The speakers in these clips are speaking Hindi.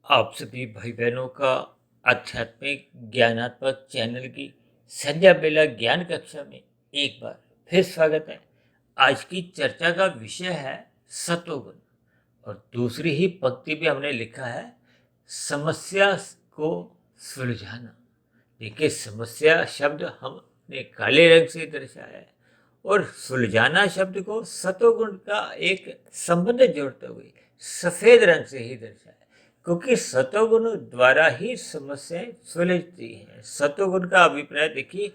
आप सभी भाई बहनों का आध्यात्मिक ज्ञानात्मक चैनल की संध्या बेला ज्ञान कक्षा में एक बार फिर स्वागत है। आज की चर्चा का विषय है सतोगुण और दूसरी ही पंक्ति में हमने लिखा है समस्या को सुलझाना। देखिए, समस्या शब्द हमने काले रंग से दर्शाया है और सुलझाना शब्द को सतोगुण का एक संबंध जोड़ते हुए सफेद रंग से ही दर्शाया है, क्योंकि सतोगुण द्वारा ही समस्याएं सुलझती हैं। सतोगुण का अभिप्राय देखिए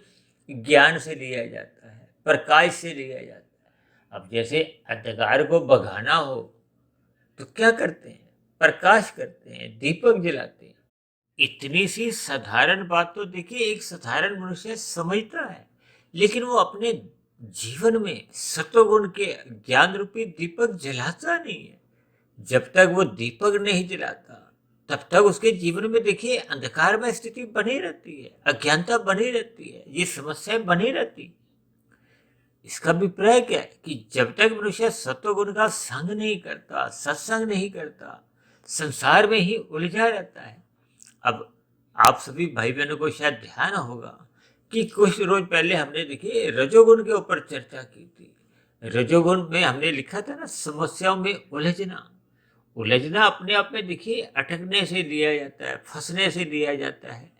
ज्ञान से लिया जाता है, प्रकाश से लिया जाता है। अब जैसे अंधकार को भगाना हो तो क्या करते हैं? प्रकाश करते हैं, दीपक जलाते हैं। इतनी सी साधारण बात तो देखिए एक साधारण मनुष्य समझता है, लेकिन वो अपने जीवन में सतोगुण के ज्ञान रूपी दीपक जलाता नहीं है। जब तक वो दीपक नहीं जलाता तब तक उसके जीवन में देखिए अंधकार में स्थिति बनी रहती है, अज्ञानता बनी रहती है, ये समस्याएं बनी रहती। इसका अभिप्राय क्या है कि जब तक मनुष्य सत्वगुण का संग नहीं करता, सत्संग नहीं करता, संसार में ही उलझा रहता है। अब आप सभी भाई बहनों को शायद ध्यान होगा कि कुछ रोज पहले हमने देखिए रजोगुण के ऊपर चर्चा की थी। रजोगुण में हमने लिखा था ना, समस्याओं में उलझना। उलझना अपने आप में देखिए अटकने से लिया जाता है, फंसने से लिया जाता है।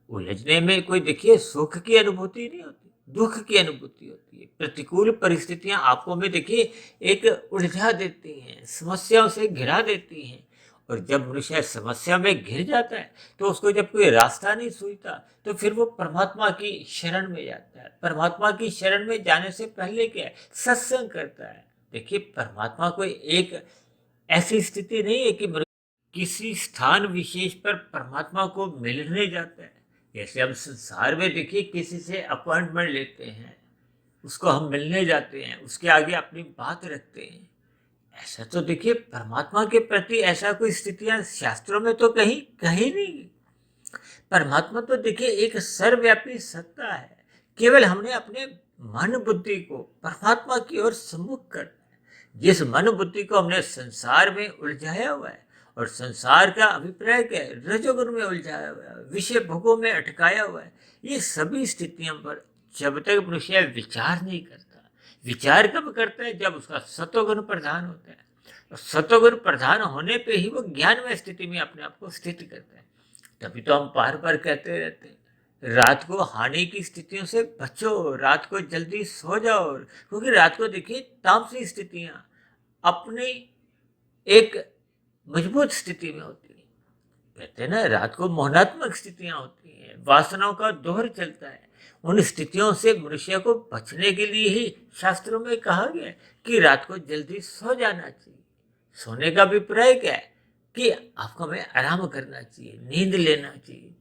उलझने में कोई देखिए सुख की अनुभूति नहीं होती, दुख की अनुभूति होती है। प्रतिकूल परिस्थितियां आपको में देखिए एक उलझा देती हैं, समस्याओं से घिरा देती हैं। और जब मनुष्य समस्या में घिर जाता है तो उसको जब कोई रास्ता नहीं सूझता तो फिर वो परमात्मा की शरण में जाता है। परमात्मा की शरण में जाने से पहले क्या है? सत्संग करता है। देखिए, परमात्मा कोई एक ऐसी स्थिति नहीं है कि किसी स्थान विशेष पर परमात्मा को मिलने जाता है। जैसे हम संसार में देखिए किसी से अपॉइंटमेंट लेते हैं, उसको हम मिलने जाते हैं, उसके आगे अपनी बात रखते हैं। ऐसा तो देखिए परमात्मा के प्रति ऐसा कोई स्थितियां शास्त्रों में तो कहीं कहीं नहीं। परमात्मा तो देखिए एक सर्वव्यापी सत्ता है। केवल हमने अपने मन बुद्धि को परमात्मा की ओर सम्मुख कर, जिस मन बुद्धि को हमने संसार में उलझाया हुआ है, और संसार का अभिप्राय क्या है? रजोगुण में उलझाया हुआ है, विषय भोगों में अटकाया हुआ है। ये सभी स्थितियों पर जब तक मनुष्य विचार नहीं करता, विचार कब करता है? जब उसका सतोगुण प्रधान होता है। और सतोगुण प्रधान होने पे ही वो ज्ञानमय स्थिति में अपने आप को स्थित करता है। तभी तो हम बार बार कहते रहते हैं रात को हानि की स्थितियों से बचो, रात को जल्दी सो जाओ, क्योंकि रात को देखिए तामसी स्थितियां अपनी एक मजबूत स्थिति में होती है। कहते हैं ना, रात को मोहनात्मक स्थितियां होती हैं, वासनाओं का दोहर चलता है। उन स्थितियों से मनुष्य को बचने के लिए ही शास्त्रों में कहा गया है कि रात को जल्दी सो जाना चाहिए। सोने का अभिप्राय क्या है? कि आपको हमें आराम करना चाहिए, नींद लेना चाहिए,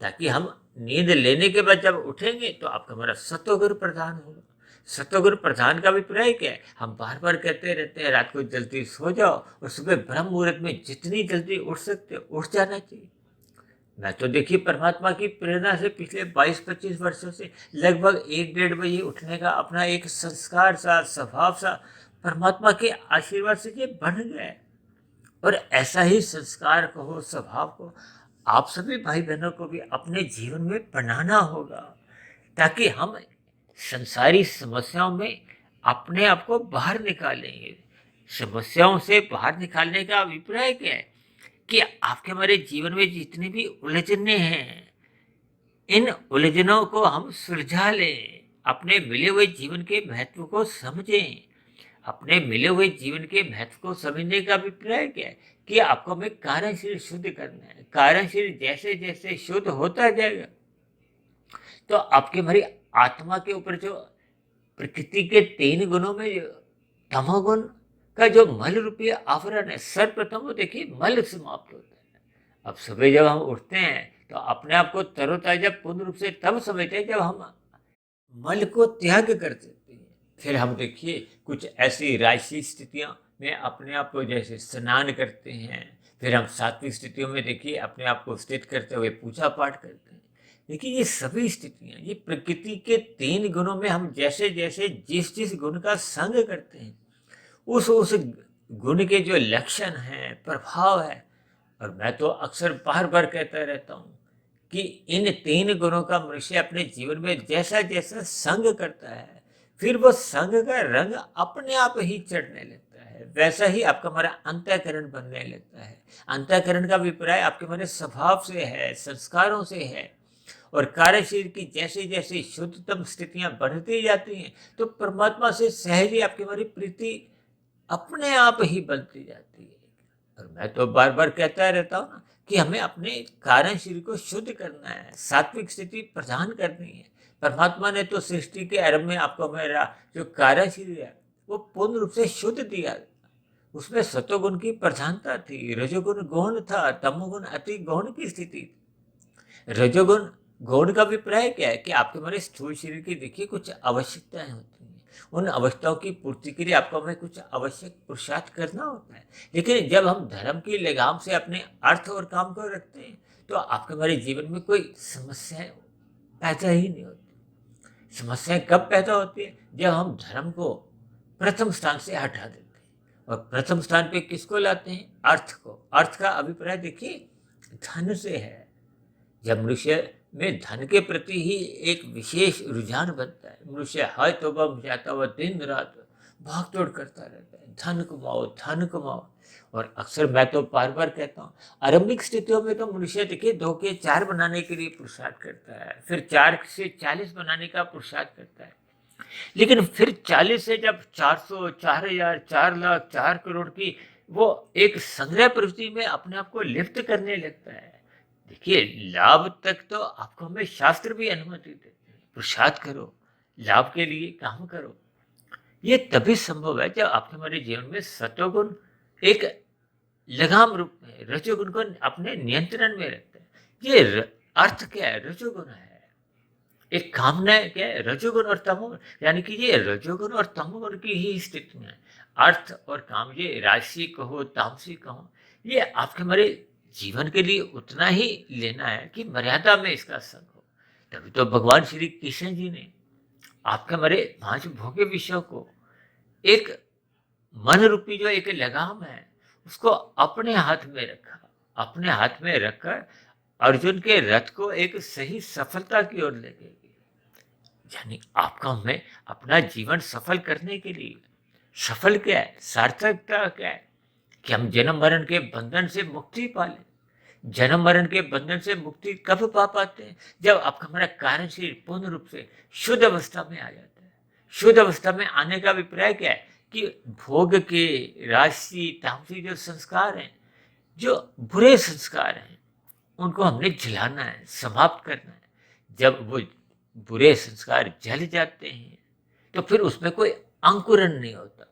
ताकि हम नींद लेने के बाद जब उठेंगे तो आपका हमारा सत्वगुण प्रधान होगा। सत्वगुण प्रधान का अभिप्राय क्या है? हम बार बार कहते रहते हैं रात को जल्दी सो जाओ और सुबह ब्रह्म मुहूर्त में जितनी जल्दी उठ सकते हो उठ जाना चाहिए। मैं तो देखिए परमात्मा की प्रेरणा से पिछले 22-25 वर्षों से लगभग 1-1:30 बजे उठने का अपना एक संस्कार सा, स्वभाव सा परमात्मा के आशीर्वाद से ये बन गया है। और ऐसा ही संस्कार को हो, स्वभाव को आप सभी भाई बहनों को भी अपने जीवन में बनाना होगा, ताकि हम संसारी समस्याओं में अपने आप को बाहर निकालेंगे। समस्याओं से बाहर निकालने का अभिप्राय क्या है? कि आपके हमारे जीवन में जितनी भी उलझने हैं, इन उलझनों को हम सुलझा लें, अपने मिले हुए जीवन के महत्व को समझें। अपने मिले हुए जीवन के महत्व को समझने का अभिप्राय क्या है? कि आपको हमें कारण शरीर शुद्ध करना है। कारण शरीर जैसे जैसे शुद्ध होता जाएगा तो आपके हमारी आत्मा के ऊपर जो प्रकृति के 3 गुणों में जो तमोगुण का जो मल रूपी आवरण है, सर्वप्रथम वो देखिए मल समाप्त होता है। अब सुबह जब हम उठते हैं तो अपने आप को तरोताजा पूर्ण रूप से तब समझते हैं जब हम मल को त्याग कर देते हैं। फिर हम देखिए कुछ ऐसी राजसी स्थितियों में अपने आप को जैसे स्नान करते हैं, फिर हम सात्विक स्थितियों में देखिए अपने आप को स्थित करते हुए पूजा पाठ करते हैं। देखिए, ये सभी स्थितियां, ये प्रकृति के 3 गुणों में हम जैसे जैसे जिस जिस गुण का संग करते हैं, उस गुण के जो लक्षण हैं, प्रभाव है, और मैं तो अक्सर बार बार कहता रहता हूँ कि इन 3 गुणों का मनुष्य अपने जीवन में जैसा जैसा संग करता है, फिर वो संग का रंग अपने आप ही चढ़ने लगता है। वैसा ही आपका हमारा अंतःकरण बनने लगता है। अंतःकरण का अभिप्राय आपके हमारे स्वभाव से है, संस्कारों से है। और कार्यशील की जैसे जैसे शुद्धतम स्थितियां बढ़ती जाती हैं, तो परमात्मा से सहज ही आपकी हमारी प्रीति अपने आप ही बनती जाती है। और मैं तो बार बार कहता रहता हूँ ना कि हमें अपने कारण शरीर को शुद्ध करना है, सात्विक स्थिति प्रदान करनी है। परमात्मा ने तो सृष्टि के आरंभ में आपको मेरा जो कारण शरीर है वो पूर्ण रूप से शुद्ध दिया। उसमें सतोगुण की प्रधानता थी, रजोगुण गौण था, तमोगुण अति गौण की स्थिति थी। रजोगुण गौण का अभिप्राय क्या है कि आपके हमारे स्थूल शरीर की देखिए कुछ आवश्यकताएं होती हैं। उन आवश्यकताओं की पूर्ति के लिए आपको हमें कुछ आवश्यक पुरुषार्थ करना होता है। लेकिन जब हम धर्म की लगाम से अपने अर्थ और काम को रखते हैं, तो आपके हमारे जीवन में कोई समस्याएं पैदा ही नहीं होती। समस्याएं कब पैदा होती है? जब हम धर्म को प्रथम स्थान से हटा देते हैं। और प्रथम स्थान पे किसको लाते हैं? अर्थ को। अर्थ का अभिप्राय देखिए धन से है। जब मनुष्य में धन के प्रति ही एक विशेष रुझान बनता है, मनुष्य हाय तौबा मचाता हुआ दिन रात भाग दौड़ करता रहता है, धन कमाओ धन कमाओ। और अक्सर मैं तो बार बार कहता हूँ, आरंभिक स्थितियों में तो मनुष्य देखिए 2 के 4 बनाने के लिए पुरुषार्थ करता है, फिर 4 से 40 बनाने का पुरुषार्थ करता है। लेकिन फिर 40 से जब 400, 4000, 4 लाख, 4 करोड़ की वो एक संग्रह प्रवृत्ति में अपने आप को लिप्त करने लगता है। देखिए लाभ तक तो आपको हमें शास्त्र भी अनुमति देते हैं, पुरुषार्थ करो, लाभ के लिए काम करो। ये तभी संभव है जब आपके हमारे जीवन में सतोगुण एक लगाम रूप में रजोगुण को अपने नियंत्रण में रखते हैं। ये अर्थ क्या है? रजोगुण है। एक कामना है क्या है? रजोगुण और तमोगुण, यानी कि ये रजोगुण और तमोगुण की ही स्थितियां हैं। अर्थ और काम, ये राशि कहो तामसिक कहो, ये आपके हमारे जीवन के लिए उतना ही लेना है कि मर्यादा में इसका संग हो। तभी तो भगवान श्री कृष्ण जी ने आपके हमारे 5 भोग्य विषयों को एक मन रूपी जो एक लगाम है उसको अपने हाथ में रखा। अपने हाथ में रखकर अर्जुन के रथ को एक सही सफलता की ओर ले गए। यानी आपका हमें अपना जीवन सफल करने के लिए सफल क्या है, सार्थकता क्या है कि हम जन्म मरण के बंधन से मुक्ति पा लें। जन्म मरण के बंधन से मुक्ति कब पा पाते हैं? जब आपका हमारा कारण शरीर पूर्ण रूप से शुद्ध अवस्था में आ जाता है। शुद्ध अवस्था में आने का अभिप्राय क्या है कि भोग के राशि तामसिक जो संस्कार हैं, जो बुरे संस्कार हैं, उनको हमने जलाना है, समाप्त करना है। जब वो बुरे संस्कार जल जाते हैं तो फिर उसमें कोई अंकुरण नहीं होता।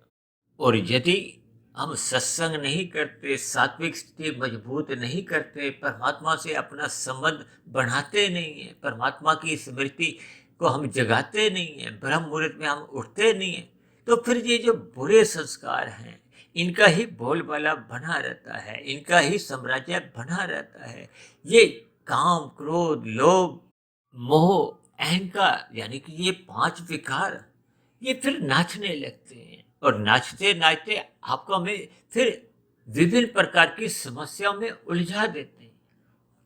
और यदि हम सत्संग नहीं करते, सात्विक स्थिति मजबूत नहीं करते, परमात्मा से अपना संबंध बढ़ाते नहीं है, परमात्मा की स्मृति को हम जगाते नहीं है, ब्रह्म मुहूर्त में हम उठते नहीं है, तो फिर ये जो बुरे संस्कार हैं इनका ही बोलबाला बना रहता है, इनका ही साम्राज्य बना रहता है। ये काम, क्रोध, लोभ, मोह, अहंकार, यानी कि ये 5 विकार ये फिर नाचने लगते हैं। और नाचते नाचते आपको हमें फिर विभिन्न प्रकार की समस्याओं में उलझा देते हैं।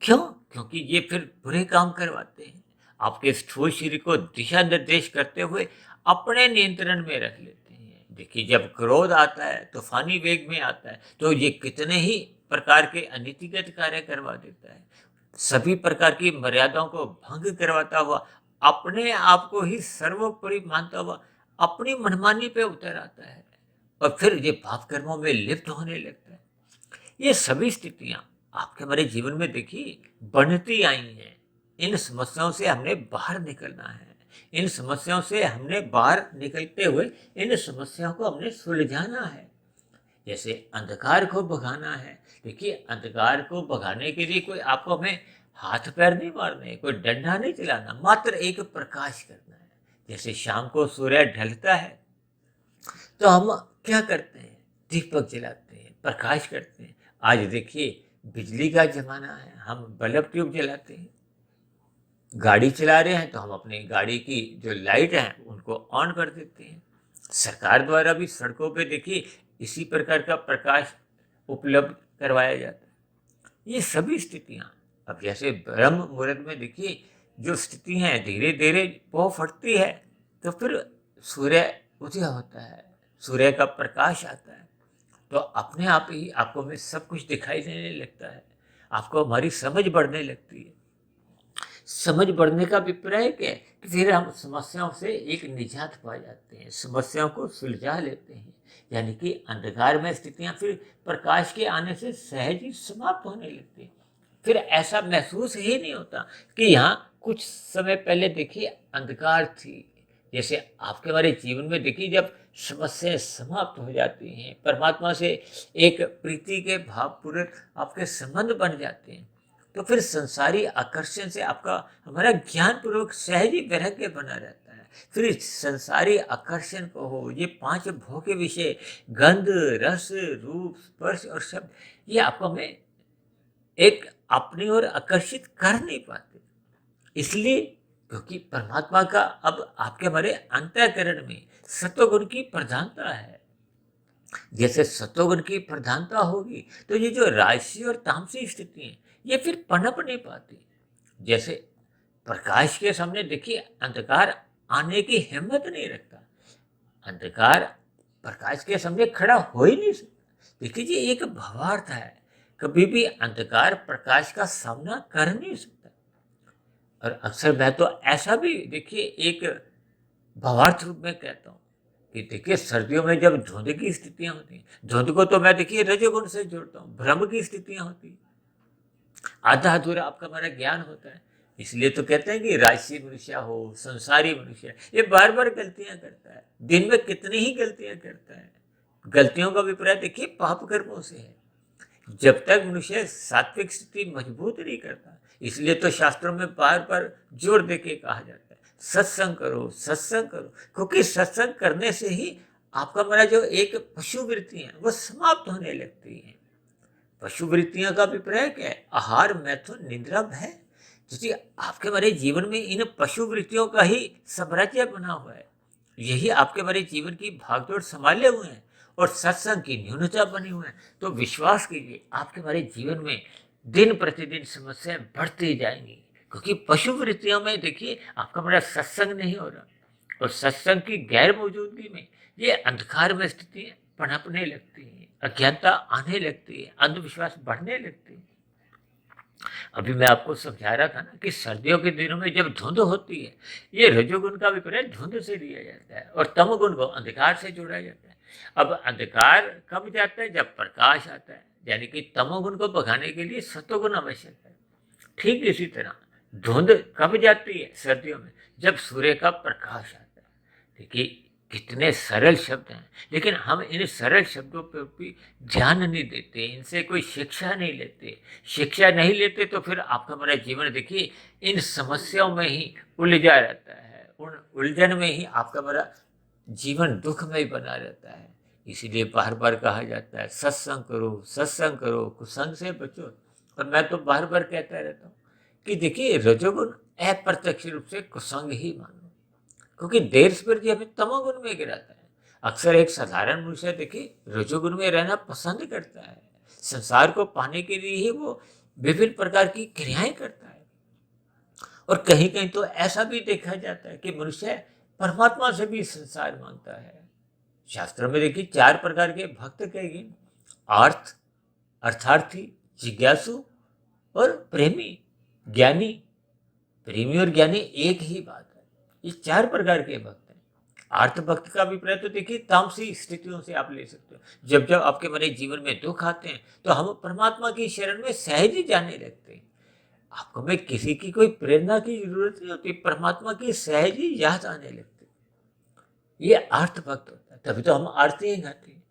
क्यों? क्योंकि ये फिर बुरे काम करवाते हैं। आपके स्थूल शरीर को दिशा निर्देश करते हुए अपने नियंत्रण में रख लेते हैं। देखिए जब क्रोध आता है, तूफानी वेग में आता है, तो ये कितने ही प्रकार के अनीतिगत कार्य करवा देता है। सभी प्रकार की मर्यादाओं को भंग करवाता हुआ, अपने आप को ही सर्वोपरि मानता हुआ अपनी मनमानी पे उतर आता है और फिर ये पाप कर्मों में लिप्त होने लगता है। ये सभी स्थितियां आपके हमारे जीवन में देखिए बनती आई हैं। इन समस्याओं से हमने बाहर निकलना है। इन समस्याओं से हमने बाहर निकलते हुए इन समस्याओं को हमने सुलझाना है। जैसे अंधकार को भगाना है। देखिए अंधकार को भगाने के लिए कोई आपको हमें हाथ पैर नहीं मारने, कोई डंडा नहीं चलाना, मात्र एक प्रकाश करना है। जैसे शाम को सूर्य ढलता है तो हम क्या करते हैं? दीपक जलाते हैं, प्रकाश करते हैं। आज देखिए बिजली का जमाना है, हम बल्ब ट्यूब जलाते हैं। गाड़ी चला रहे हैं तो हम अपनी गाड़ी की जो लाइट है उनको ऑन कर देते हैं। सरकार द्वारा भी सड़कों पे देखिए इसी प्रकार का प्रकाश उपलब्ध करवाया जाता है। ये सभी स्थितियाँ, अब जैसे ब्रह्म मुहूर्त में देखिए जो स्थिति है धीरे धीरे वो फटती है, तो फिर सूर्य उदय होता है, सूर्य का प्रकाश आता है, तो अपने आप ही आपको में सब कुछ दिखाई देने लगता है, आपको हमारी समझ बढ़ने लगती है। समझ बढ़ने का अभिप्राय क्या है कि फिर हम समस्याओं से एक निजात पा जाते हैं, समस्याओं को सुलझा लेते हैं, यानी कि अंधकार में स्थितियां फिर प्रकाश के आने से सहज ही समाप्त होने लगती हैं। फिर ऐसा महसूस ही नहीं होता कि यहाँ कुछ समय पहले देखिए अंधकार थी। जैसे आपके हमारे जीवन में देखिए जब समस्याएं समाप्त हो जाती हैं, परमात्मा से एक प्रीति के भावपूर्वक आपके संबंध बन जाते हैं, तो फिर संसारी आकर्षण से आपका हमारा ज्ञान पूर्वक सहज ही वैराग्य बना रहता है। फिर इस संसारी आकर्षण को हो ये 5 भोग के विषय गंध, रस, रूप, स्पर्श और शब्द, ये आपको में एक अपनी ओर आकर्षित कर नहीं पाते। इसलिए क्योंकि परमात्मा का अब आपके हमारे अंतःकरण में सत्वगुण की प्रधानता है। जैसे सत्वगुण की प्रधानता होगी तो ये जो राजसी और तामसी स्थिति है ये फिर पनप नहीं पाती। जैसे प्रकाश के सामने देखिए अंधकार आने की हिम्मत नहीं रखता, अंधकार प्रकाश के सामने खड़ा हो ही नहीं सकता। देखिए जी एक भावार्थ है, कभी भी अंधकार प्रकाश का सामना कर नहीं सकता। और अक्सर मैं तो ऐसा भी देखिए एक भावार्थ रूप में कहता हूँ कि देखिए सर्दियों में जब धुंध की स्थितियां होती हैं, धुंध को तो मैं देखिए रजोगुण से जोड़ता हूँ, भ्रम की स्थितियां होती हैं, आधा अधूरा आपका हमारा ज्ञान होता है। इसलिए तो कहते हैं कि राजसी मनुष्य हो, संसारी मनुष्य, ये बार बार गलतियां करता है, दिन में कितनी ही गलतियां करता है। गलतियों का अभिप्राय देखिए पाप कर्मों से है। जब तक मनुष्य सात्विक स्थिति मजबूत नहीं करता, इसलिए तो शास्त्रों में बार बार जोर देके कहा जाता है सत्संग करो, सत्संग करो, क्योंकि सत्संग करने से ही आपका हमारा जो एक पशु वृत्ति है वो समाप्त होने लगती है। पशु वृत्तियों का अभिप्राय क्या है? आहार, मैथुन, निद्रा, भय। क्योंकि आपके हमारे जीवन में इन पशु वृत्तियों का ही साम्राज्य बना हुआ है, यही आपके हमारे जीवन की भागदौड़ संभाले हुए हैं और सत्संग की न्यूनता बनी हुई है। तो विश्वास कीजिए आपके हमारे जीवन में दिन प्रतिदिन समस्याएं बढ़ती जाएंगी, क्योंकि पशु वृत्तियों में देखिए आपका हमारा सत्संग नहीं हो रहा, और सत्संग की गैर मौजूदगी में ये अंधकार में स्थितियां पनपने लगती हैं, अज्ञानता आने लगती है, अंधविश्वास बढ़ने लगती है। अभी मैं आपको समझा रहा था ना कि सर्दियों के दिनों में जब धुंध होती है, ये रजोगुण का अभिप्राय धुंध से लिया जाता है और तमोगुण को अंधकार से जोड़ा जाता है। अब अंधकार कब जाता है? जब प्रकाश आता है, यानी कि तमोगुण को भगाने के लिए सत्वगुण आवश्यक है। ठीक इसी तरह धुंध कब जाती है? सर्दियों में, जब सूर्य का प्रकाश आता है। देखिए कितने सरल शब्द हैं, लेकिन हम इन सरल शब्दों पर भी ध्यान नहीं देते, इनसे कोई शिक्षा नहीं लेते। शिक्षा नहीं लेते तो फिर आपका हमारा जीवन देखिए इन समस्याओं में ही उलझा रहता है, उन उलझन में ही आपका हमारा जीवन दुखमय बना रहता है। इसीलिए बार बार कहा जाता है सत्संग करो, कुसंग से बचो। और मैं तो बार बार कहता रहता हूँ कि देखिए रजोगुण अप्रत्यक्ष रूप से कुसंग ही मानो, क्योंकि देर सवेर ये हमें तमोगुण में गिराता है। अक्सर एक साधारण मनुष्य देखिए रजोगुण में रहना पसंद करता है, संसार को पाने के लिए ही वो विभिन्न प्रकार की क्रियाएं करता है। और कहीं कहीं तो ऐसा भी देखा जाता है कि मनुष्य परमात्मा से भी संसार मांगता है। शास्त्रों में देखिए 4 प्रकार के भक्त कहे गए, आर्थ, अर्थार्थी, जिज्ञासु और प्रेमी। ज्ञानी, प्रेमी और ज्ञानी एक ही बात है, ये 4 प्रकार के भक्त हैं। आर्थ भक्त का अभिप्राय तो देखिए तामसी स्थितियों से आप ले सकते हो। जब जब आपके हमारे जीवन में दुख आते हैं तो हम परमात्मा की शरण में सहज ही जाने लगते हैं। आपको में किसी की कोई प्रेरणा की जरूरत नहीं होती, परमात्मा की सहज ही याद आने लगती। ये अर्थ भक्त होता है, तभी तो हम आरती ही गाते हैं।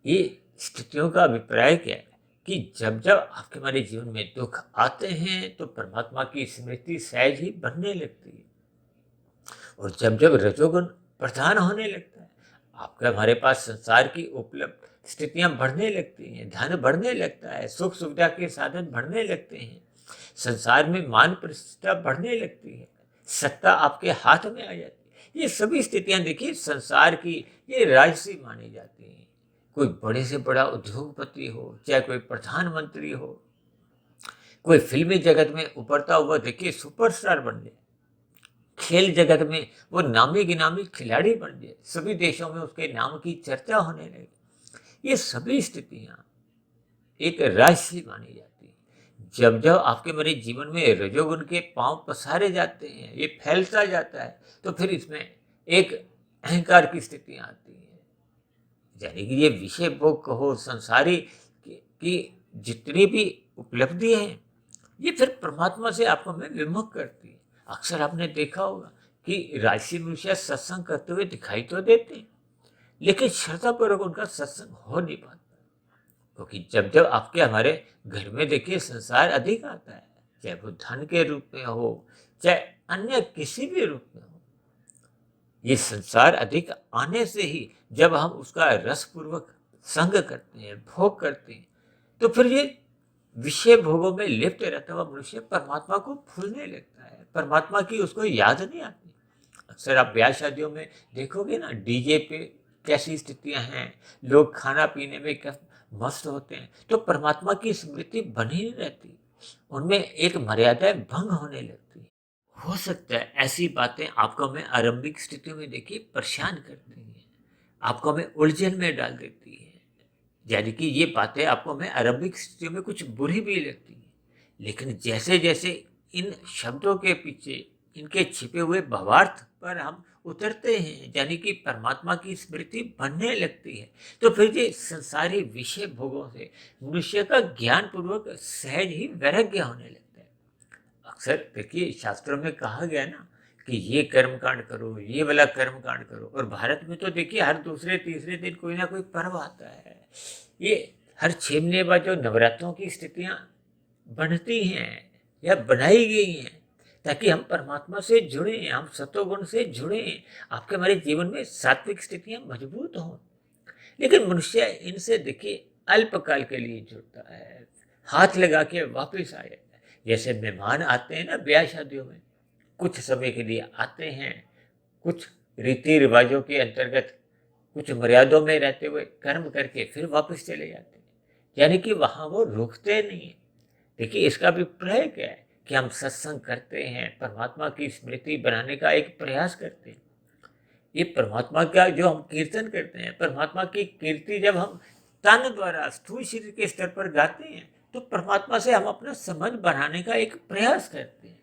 ये स्थितियों का अभिप्राय क्या है कि जब जब आपके हमारे जीवन में दुख आते हैं तो परमात्मा की स्मृति सहज ही बनने लगती है, और जब जब रजोगुण प्रधान होने लगता है आपका हमारे पास संसार की उपलब्ध स्थितियां बढ़ने लगती हैं, धन बढ़ने लगता है, सुख सुविधा के साधन बढ़ने लगते हैं, संसार में मान प्रतिष्ठा बढ़ने लगती है, सत्ता आपके हाथ में आ जाती है। ये सभी स्थितियां देखिए संसार की ये राजसी मानी जाती हैं। कोई बड़े से बड़ा उद्योगपति हो, चाहे कोई प्रधानमंत्री हो, कोई फिल्मी जगत में उभरता हुआ देखिए सुपरस्टार बन जाए, खेल जगत में वो नामी गिनामी खिलाड़ी बन जाए, सभी देशों में उसके नाम की चर्चा होने लगे। ये सभी स्थितियां एक रहस्य मानी जाती है। जब जब आपके मेरे जीवन में रजोगुण के पांव पसारे जाते हैं, ये फैलता जाता है, तो फिर इसमें एक अहंकार की स्थितियां आती हैं। यानी कि ये विषय भोग कहो, संसारी की जितनी भी उपलब्धि हैं, ये फिर परमात्मा से आपको हमें विमुख करती है। अक्सर आपने देखा होगा कि राशि मनुष्य सत्संग करते हुए दिखाई तो देते हैं, लेकिन श्रद्धापूर्वक उनका सत्संग हो नहीं पाता। क्योंकि जब जब आपके हमारे घर में देखिए संसार अधिक आता है, चाहे वो धन के रूप में हो, चाहे अन्य किसी भी रूप में हो, ये संसार अधिक आने से ही जब हम उसका रसपूर्वक संग करते हैं, भोग करते हैं, तो फिर ये विषय भोगों में लिप्त रहता हुआ मनुष्य परमात्मा को भूलने लगता है, परमात्मा की उसको याद नहीं आती। अक्सर आप ब्याह शादियों में देखोगे ना, डीजे पे कैसी स्थितियां हैं, लोग खाना पीने में मस्त होते हैं, तो परमात्मा की स्मृति बनी नहीं रहती, उनमें एक मर्यादा भंग होने लगती है। हो सकता है ऐसी बातें आपको हमें आरंभिक स्थितियों में देखिए परेशान करती हैं, आपको हमें उलझन में डाल देती है। यानी कि ये बातें आपको हमें आरंभिक स्थितियों में कुछ बुरी भी लगती हैं, लेकिन जैसे जैसे इन शब्दों के पीछे इनके छिपे हुए भावार्थ पर हम उतरते हैं, यानी कि परमात्मा की स्मृति बनने लगती है, तो फिर ये संसारी विषय भोगों से मनुष्य का ज्ञान पूर्वक सहज ही वैराग्य होने लगता है। अक्सर देखिए शास्त्रों में कहा गया ना कि ये कर्म कांड करो, ये वाला कर्म कांड करो, और भारत में तो देखिए हर दूसरे तीसरे दिन कोई ना कोई पर्व आता है। ये हर 6 महीने बाद जो नवरात्रों की स्थितियां बनती हैं या बनाई गई हैं, ताकि हम परमात्मा से जुड़े, हम सतोगुण से जुड़े, आपके हमारे जीवन में सात्विक स्थितियां मजबूत हों। लेकिन मनुष्य इनसे देखिए अल्पकाल के लिए जुड़ता है, हाथ लगा के वापिस आ जाता है। जैसे मेहमान आते हैं ना ब्याह शादियों में, कुछ समय के लिए आते हैं, कुछ रीति रिवाजों के अंतर्गत कुछ मर्यादों में रहते हुए कर्म करके फिर वापस चले जाते हैं, यानी कि वहां वो रुकते नहीं है। देखिए इसका अभिप्राय क्या है कि हम सत्संग करते हैं, परमात्मा की स्मृति बनाने का एक प्रयास करते हैं। ये परमात्मा का जो हम कीर्तन करते हैं, परमात्मा की कीर्ति जब हम तन द्वारा स्थूल शरीर के स्तर पर गाते हैं, तो परमात्मा से हम अपना संबंध बनाने का एक प्रयास करते हैं।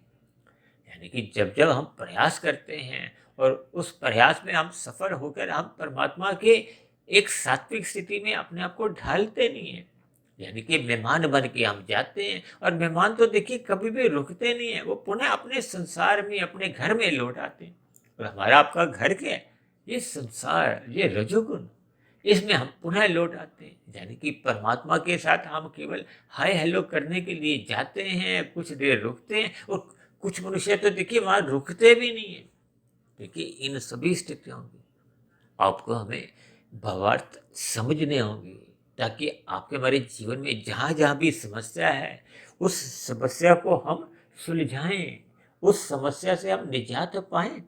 यानी कि जब जब हम प्रयास करते हैं और उस प्रयास में हम सफल होकर हम परमात्मा के एक सात्विक स्थिति में अपने आप को ढालते नहीं हैं, यानी कि मेहमान बन के हम जाते हैं, और मेहमान तो देखिए कभी भी रुकते नहीं है, वो पुनः अपने संसार में, अपने घर में लौट आते हैं। और हमारा आपका घर क्या है? ये संसार, ये रजोगुण, इसमें हम पुनः लौट आते हैं। यानी कि परमात्मा के साथ हम केवल हाय हेलो करने के लिए जाते हैं, कुछ देर रुकते हैं, और कुछ मनुष्य तो देखिए वहां रुकते भी नहीं है। देखिए इन सभी स्थितियों की आपको हमें भावार्थ समझने होंगे, ताकि आपके हमारे जीवन में जहाँ जहाँ भी समस्या है, उस समस्या को हम सुलझाएं, उस समस्या से हम निजात पाएं।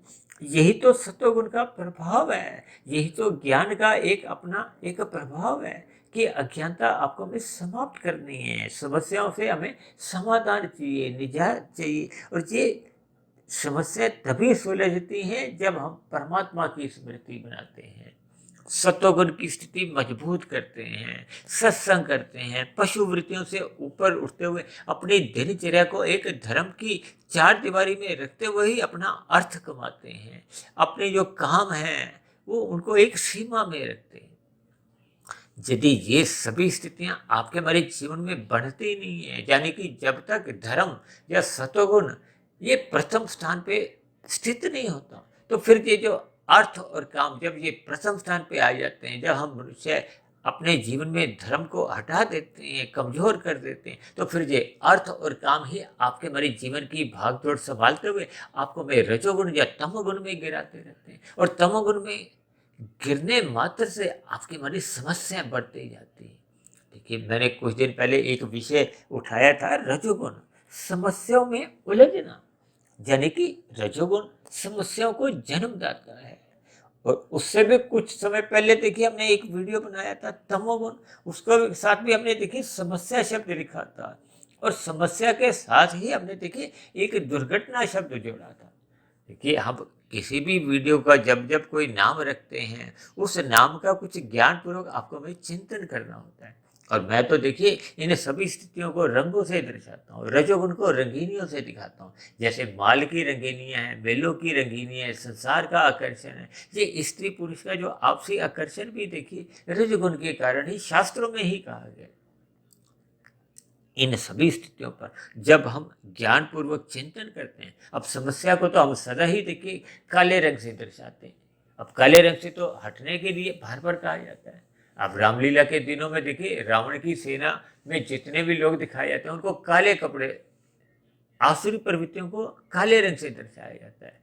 यही तो सत्वगुण का प्रभाव है, यही तो ज्ञान का एक अपना एक प्रभाव है कि अज्ञानता आपको हमें समाप्त करनी है, समस्याओं से हमें समाधान चाहिए, निजात चाहिए। और ये समस्या तभी सुलझती है जब हम परमात्मा की स्मृति बनाते हैं, सत्वगुण की स्थिति मजबूत करते हैं, सत्संग करते हैं, पशु वृत्तियों से ऊपर उठते हुए अपनी दिनचर्या को एक धर्म की चार दीवारी में रखते हुए ही अपना अर्थ कमाते हैं, अपने जो काम हैं वो उनको एक सीमा में रखते हैं। यदि ये सभी स्थितियां आपके हमारे जीवन में बढ़ती नहीं है, यानी कि जब तक धर्म या सत्वगुण ये प्रथम स्थान पे स्थित नहीं होता, तो फिर ये जो अर्थ और काम जब ये प्रथम स्थान पे आ जाते हैं, जब हम मनुष्य अपने जीवन में धर्म को हटा देते हैं, कमजोर कर देते हैं, तो फिर ये अर्थ और काम ही आपके हमारे जीवन की भागदौड़ संभालते हुए आपको में रजोगुण या तमोगुण में गिराते रहते हैं, और तमोगुण में गिरने मात्र से आपकी हमारी समस्या बढ़ती जाती है। देखिए मैंने कुछ दिन पहले एक विषय उठाया था, रजोगुण समस्याओं में उलझना, यानी कि रजोगुण समस्याओं को जन्मदाता है। और उससे भी कुछ समय पहले देखिए हमने एक वीडियो बनाया था तमोगुण, उसको साथ भी हमने देखिए समस्या शब्द लिखा था और समस्या के साथ ही हमने देखिए एक दुर्घटना शब्द जोड़ा था। देखिए हम किसी भी वीडियो का जब जब कोई नाम रखते हैं, उस नाम का कुछ ज्ञानपूर्वक आपको हमें चिंतन करना होता है। और मैं तो देखिए इन सभी स्थितियों को रंगों से दर्शाता हूँ, रजोगुण को रंगीनियों से दिखाता हूँ। जैसे माल की रंगीनियाँ हैं, बेलों की रंगीनी है, संसार का आकर्षण है, ये स्त्री पुरुष का जो आपसी आकर्षण भी देखिए रजोगुण के कारण ही शास्त्रों में ही कहा गया। इन सभी स्थितियों पर जब हम ज्ञानपूर्वक चिंतन करते हैं, अब समस्या को तो हम सदा ही देखिए काले रंग से दर्शाते हैं। अब काले रंग से तो हटने के लिए बार बार कहा जाता है। अब रामलीला के दिनों में देखिए रावण की सेना में जितने भी लोग दिखाए जाते हैं उनको काले कपड़े, आसुरी प्रवृत्तियों को काले रंग से दर्शाया जाता है,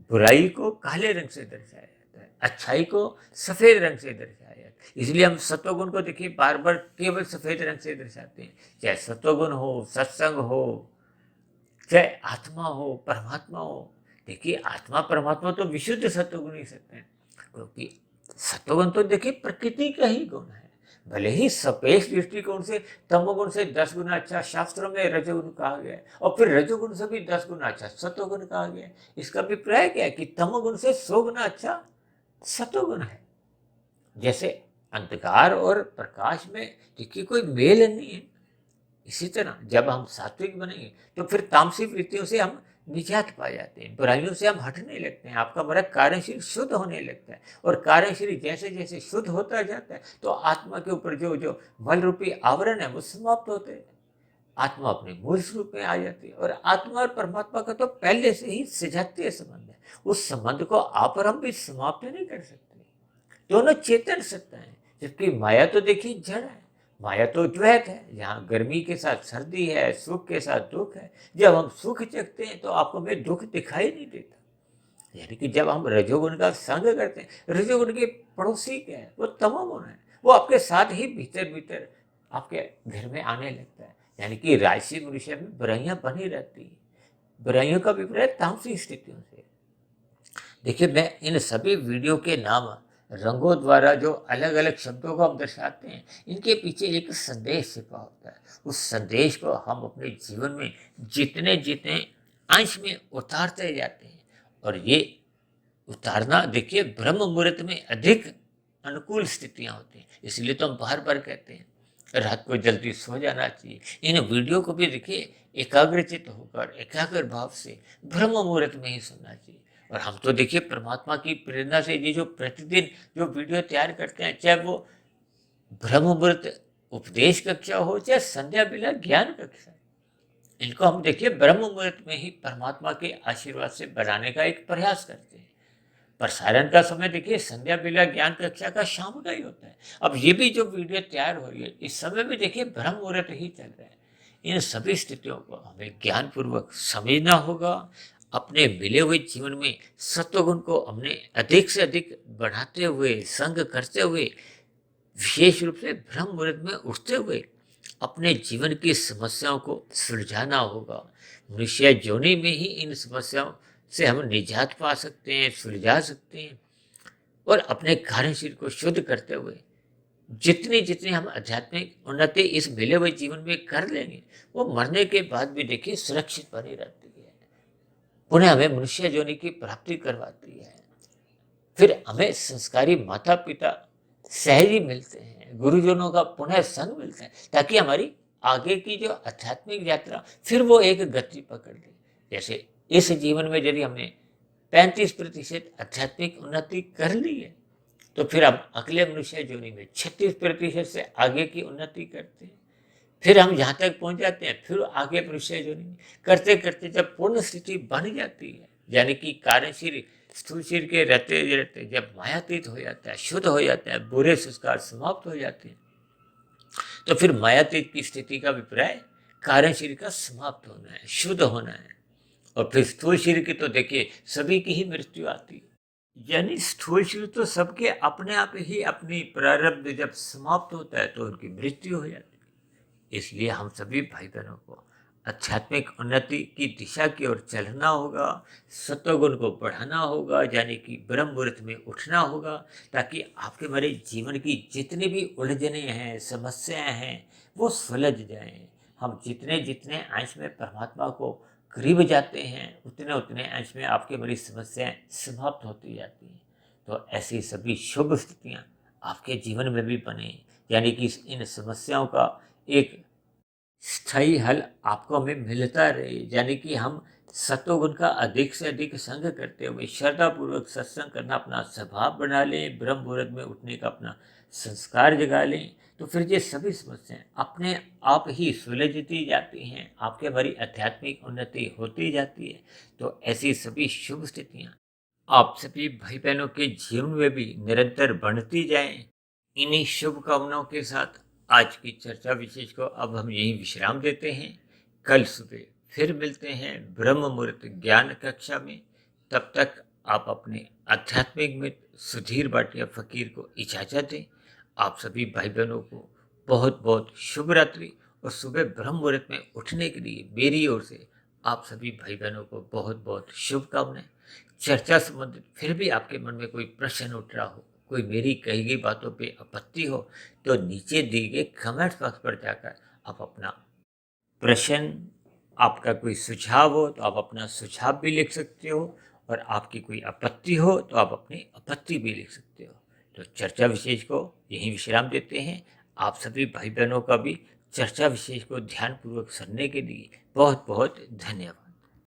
बुराई को काले रंग से दर्शाया जाता है, अच्छाई को सफेद रंग से दर्शाया जाता है। इसलिए हम सत्वगुण को देखिए बार बार केवल सफेद रंग से दर्शाते हैं। चाहे सत्वगुण हो, सत्संग हो, चाहे आत्मा हो, परमात्मा हो। देखिए आत्मा परमात्मा तो विशुद्ध सत्वगुण ही सकते हैं, क्योंकि सत्वगुण तो देखिए प्रकृति का ही गुण है। भले ही सापेक्ष दृष्टिकोण से तमोगुण से 10 गुना अच्छा शास्त्रों में रजोगुण कहा गया है, और फिर रजोगुण से भी 10 गुना अच्छा सत्वगुण कहा गया है। इसका अभिप्राय क्या है कि तमोगुण से 100 गुना अच्छा सत्वगुण है। जैसे अंधकार और प्रकाश में देखिए कोई मेल नहीं है, इसी तरह जब हम सात्विक बनेंगे तो फिर तामसिक वृत्तियों से हम निजात पा जाते हैं, बुराइयों से हम हटने लगते हैं, आपका हमारा कार्यशील शुद्ध होने लगता है। और कार्यशील जैसे जैसे शुद्ध होता जाता है तो आत्मा के ऊपर जो जो मल रूपी आवरण है वो समाप्त होते हैं, आत्मा अपने मूल स्वरूप में आ जाती है। और आत्मा और परमात्मा का तो पहले से ही सजातीय संबंध है, उस संबंध को आप और हम भी समाप्त नहीं कर सकते। दोनों चेतन सत्ता है, जबकि माया तो देखिए जड़ है, माया तो द्वैत है, जहाँ गर्मी के साथ सर्दी है, सुख के साथ दुख है। जब हम सुख चखते हैं तो आपको में दुख दिखाई नहीं देता। यानी कि जब हम रजोगुण का संग करते हैं, रजोगुण के पड़ोसी क्या है, वो तमोगुण है, वो आपके साथ ही भीतर भीतर आपके घर में आने लगता है। यानी कि राशि मनुष्य में बुराइयां बनी रहती है, बुराइयों का अभिप्राय तामसिक स्थितियों से। देखिए मैं इन सभी वीडियो के नाम रंगों द्वारा जो अलग अलग शब्दों को हम दर्शाते हैं, इनके पीछे एक संदेश छिपा होता है। उस संदेश को हम अपने जीवन में जितने जितने अंश में उतारते जाते हैं, और ये उतारना देखिए ब्रह्म मुहूर्त में अधिक अनुकूल स्थितियां होती हैं। इसलिए तो हम बार बार कहते हैं रात को जल्दी सो जाना चाहिए। इन वीडियो को भी देखिए एकाग्रचित होकर एकाग्र भाव से ब्रह्म मुहूर्त में ही सुनना चाहिए। और हम तो देखिए परमात्मा की प्रेरणा से ये जो प्रतिदिन जो वीडियो तैयार करते हैं, चाहे वो ब्रह्म मुहूर्त उपदेश कक्षा हो चाहे संध्या बेला ज्ञान कक्षा, इनको हम देखिए ब्रह्म मुहूर्त में ही परमात्मा के आशीर्वाद से बनाने का एक प्रयास करते हैं। प्रसारण का समय देखिए संध्या बेला ज्ञान कक्षा का शाम का ही होता है। अब ये भी जो वीडियो तैयार हो रही है इस समय भी देखिए ब्रह्म मुहूर्त ही चल रहा है। इन सभी स्थितियों को हमें ज्ञान पूर्वक समझना होगा। अपने मिले हुए जीवन में सत्वगुण को हमने अधिक से अधिक बढ़ाते हुए, संग करते हुए, विशेष रूप से ब्रह्म मुहूर्त में उठते हुए अपने जीवन की समस्याओं को सुलझाना होगा। मनुष्य योनि में ही इन समस्याओं से हम निजात पा सकते हैं, सुलझा सकते हैं। और अपने कार्यशील को शुद्ध करते हुए जितनी जितनी हम आध्यात्मिक उन्नति इस मिले हुए जीवन में कर लेंगे, वो मरने के बाद भी देखिए सुरक्षित बनी रहती है, पुनः हमें मनुष्य योनि की प्राप्ति करवाती है। फिर हमें संस्कारी माता पिता सहज मिलते हैं, गुरुजनों का पुनः संग मिलता है, ताकि हमारी आगे की जो आध्यात्मिक यात्रा फिर वो एक गति पकड़ ले। जैसे इस जीवन में यदि हमने 35% आध्यात्मिक उन्नति कर ली है, तो फिर हम अगले मनुष्य योनि में 36% से आगे की उन्नति करते हैं। फिर हम यहाँ तक पहुंच जाते हैं, फिर आगे मनुष्य योनि में करते करते जब पूर्ण स्थिति बन जाती है, यानी कि कार्यशील स्थूल शरीर के रहते रहते जब मायातीत हो जाता है, शुद्ध हो जाता है, बुरे संस्कार समाप्त हो जाते हैं, तो फिर मायातीत की स्थिति का अभिप्राय कारण शरीर का समाप्त होना है, शुद्ध होना है। और फिर स्थूल शरीर की तो देखिए सभी की ही मृत्यु आती है। यानी स्थूल शरीर तो सबके अपने आप ही अपनी प्रारब्ध जब समाप्त होता है तो उनकी मृत्यु हो जाती है। इसलिए हम सभी भाई बहनों को आध्यात्मिक उन्नति की दिशा की ओर चलना होगा, सत्वगुण को बढ़ाना होगा, यानी कि ब्रह्म मुहूर्त में उठना होगा, ताकि आपके हमारे जीवन की जितनी भी उलझने हैं, समस्याएं हैं, वो सुलझ जाएं। हम जितने जितने अंश में परमात्मा को करीब जाते हैं, उतने उतने अंश में आपकी बड़ी समस्याएं समाप्त होती जाती हैं। तो ऐसी सभी शुभ स्थितियां आपके जीवन में भी बने, यानी कि इन समस्याओं का एक स्थायी हल आपको हमें मिलता रहे, यानी कि हम सतोगुण का अधिक से अधिक संग करते हुए श्रद्धापूर्वक सत्संग करना अपना स्वभाव बना लें, ब्रह्म मुहूर्त में उठने का अपना संस्कार जगा लें, तो फिर ये सभी समस्याएं अपने आप ही सुलझती जाती हैं, आपके हमारी आध्यात्मिक उन्नति होती जाती है। तो ऐसी सभी शुभ स्थितियां आप सभी भाई बहनों के जीवन में भी निरंतर बढ़ती जाएं। इन्हीं शुभकामनाओं के साथ आज की चर्चा विशेष को अब हम यहीं विश्राम देते हैं। कल सुबह फिर मिलते हैं ब्रह्म मुहूर्त ज्ञान कक्षा में। तब तक आप अपने आध्यात्मिक मित्र सुधीर भाटिया फकीर को इजाजत दें। आप सभी भाई बहनों को बहुत बहुत शुभ रात्रि, और सुबह ब्रह्म मुहूर्त में उठने के लिए मेरी ओर से आप सभी भाई बहनों को बहुत बहुत शुभकामनाएं। चर्चा संबंधित फिर भी आपके मन में कोई प्रश्न उठ रहा हो, कोई मेरी कही गई बातों पे आपत्ति हो, तो नीचे दिए गए कमेंट बॉक्स पर जाकर आप अपना प्रश्न, आपका कोई सुझाव हो तो आप अपना सुझाव भी लिख सकते हो, और आपकी कोई आपत्ति हो तो आप अपनी आपत्ति भी लिख सकते हो। तो चर्चा विशेष को यहीं विश्राम देते हैं। आप सभी भाई बहनों का भी चर्चा विशेष को ध्यानपूर्वक सुनने के लिए बहुत बहुत धन्यवाद।